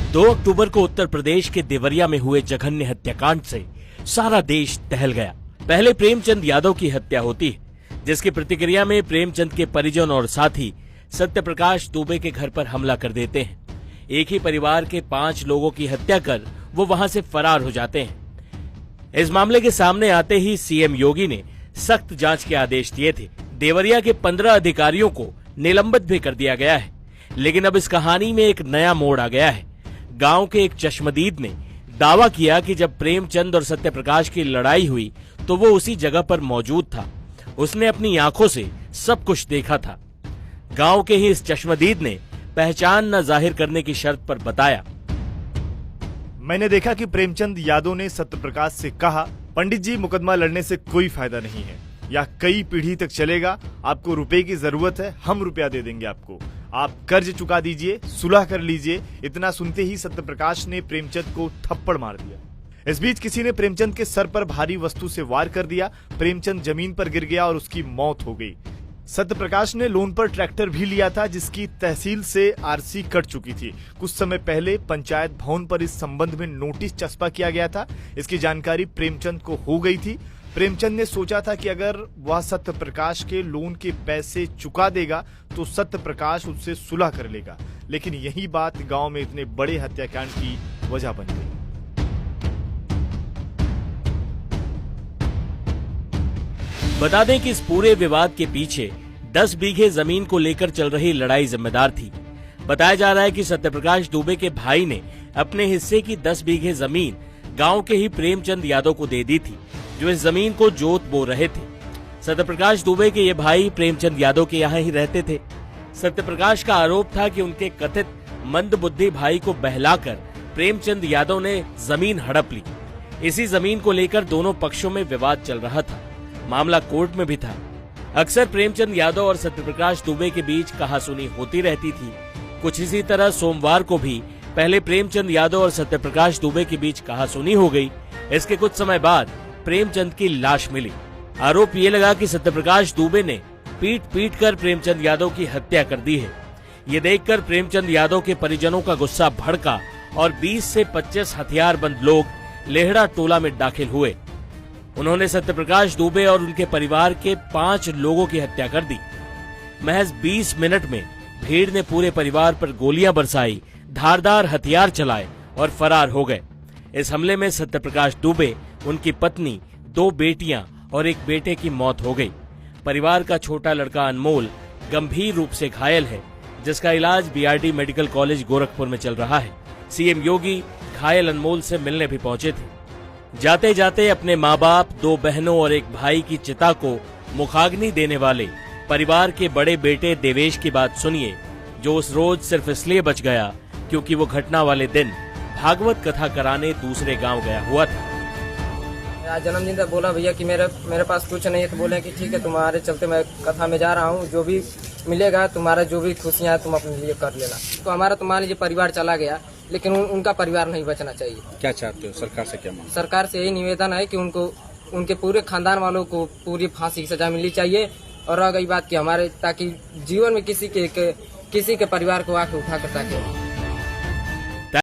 2 अक्टूबर को उत्तर प्रदेश के देवरिया में हुए जघन्य हत्याकांड से सारा देश दहल गया। पहले प्रेमचंद यादव की हत्या होती है, जिसकी प्रतिक्रिया में प्रेमचंद के परिजन और साथी सत्यप्रकाश दुबे के घर पर हमला कर देते हैं। एक ही परिवार के 5 लोगों की हत्या कर वो वहां से फरार हो जाते हैं। इस मामले के सामने आते ही सीएम योगी ने सख्त जांच के आदेश दिए थे। देवरिया के 15 अधिकारियों को निलंबित भी कर दिया गया है। लेकिन अब इस कहानी में एक नया मोड़ आ गया है। गांव के एक चश्मदीद ने दावा किया कि जब प्रेमचंद और सत्यप्रकाश की लड़ाई हुई तो वो उसी जगह पर मौजूद था। उसने अपनी आंखों से सब कुछ देखा था। गांव के ही इस चश्मदीद ने पहचान न जाहिर करने की शर्त पर बताया, मैंने देखा कि प्रेमचंद यादव ने सत्यप्रकाश से कहा, पंडित जी मुकदमा लड़ने से कोई फायदा नहीं है, या कई पीढ़ी तक चलेगा। आपको रुपए की जरूरत है, हम रुपया दे देंगे आपको, आप कर्ज चुका दीजिए, सुलह कर लीजिए। इतना सुनते ही सत्यप्रकाश ने प्रेमचंद को थप्पड़ मार दिया। इस बीच किसी ने प्रेमचंद के सर पर भारी वस्तु से वार कर दिया। प्रेमचंद जमीन पर गिर गया और उसकी मौत हो गई। सत्यप्रकाश ने लोन पर ट्रैक्टर भी लिया था, जिसकी तहसील से आरसी कट चुकी थी। कुछ समय पहले पंचायत भवन पर इस संबंध में नोटिस चस्पा किया गया था। इसकी जानकारी प्रेमचंद को हो गई थी। प्रेमचंद ने सोचा था कि अगर वह सत्यप्रकाश के लोन के पैसे चुका देगा तो सत्यप्रकाश उससे सुलह कर लेगा। लेकिन यही बात गांव में इतने बड़े हत्याकांड की वजह बन गई। बता दें कि इस पूरे विवाद के पीछे 10 बीघे जमीन को लेकर चल रही लड़ाई जिम्मेदार थी। बताया जा रहा है कि सत्यप्रकाश दुबे के भाई ने अपने हिस्से की 10 बीघे जमीन गांव के ही प्रेमचंद यादव को दे दी थी, जो इस जमीन को जोत बो रहे थे। सत्यप्रकाश दुबे के ये भाई प्रेमचंद यादव के यहाँ ही रहते थे। सत्यप्रकाश का आरोप था कि उनके कथित मंदबुद्धि भाई को बहलाकर प्रेमचंद यादव ने जमीन हड़प ली। इसी जमीन को लेकर दोनों पक्षों में विवाद चल रहा था। मामला कोर्ट में भी था। अक्सर प्रेमचंद यादव और सत्यप्रकाश दुबे के बीच कहासुनी होती रहती थी। कुछ इसी तरह सोमवार को भी पहले प्रेमचंद यादव और सत्यप्रकाश दुबे के बीच कहासुनी हो गई। इसके कुछ समय बाद प्रेमचंद की लाश मिली। आरोप ये लगा कि सत्यप्रकाश दुबे ने पीट पीट कर प्रेमचंद यादव की हत्या कर दी है। ये देखकर प्रेमचंद यादव के परिजनों का गुस्सा भड़का और 20 से 25 हथियारबंद लोग लेहड़ा टोला में दाखिल हुए। उन्होंने सत्यप्रकाश दुबे और उनके परिवार के 5 लोगों की हत्या कर दी। महज 20 मिनट में भीड़ ने पूरे परिवार पर गोलियां बरसाई, धारदार हथियार चलाए और फरार हो गए। इस हमले में सत्यप्रकाश दुबे, उनकी पत्नी, 2 बेटियां और एक बेटे की मौत हो गई। परिवार का छोटा लड़का अनमोल गंभीर रूप से घायल है, जिसका इलाज बीआरडी मेडिकल कॉलेज गोरखपुर में चल रहा है। सीएम योगी घायल अनमोल से मिलने भी पहुंचे थे। जाते जाते अपने माँ बाप, 2 बहनों और एक भाई की चिता को मुखाग्नि देने वाले परिवार के बड़े बेटे देवेश की बात सुनिए, जो उस रोज सिर्फ इसलिए बच गया क्योंकि वो घटना वाले दिन भागवत कथा कराने दूसरे गांव गया हुआ था। आज जन्मदिन था, बोला भैया कि मेरे पास कुछ नहीं है, तो बोले कि ठीक है, तुम्हारे चलते मैं कथा में जा रहा हूँ, जो भी मिलेगा तुम्हारा जो भी खुशियाँ तुम अपने लिए कर लेना। तो हमारा तुम्हारे लिए परिवार चला गया, लेकिन उनका परिवार नहीं बचना चाहिए। क्या चाहते हो सरकार से, क्या मांग? सरकार से यही निवेदन है कि उनको, उनके पूरे खानदान वालों को पूरी फांसी की सजा मिलनी चाहिए। और रह गई बात कि हमारे, ताकि जीवन में किसी के परिवार को आके उठा कर ताकि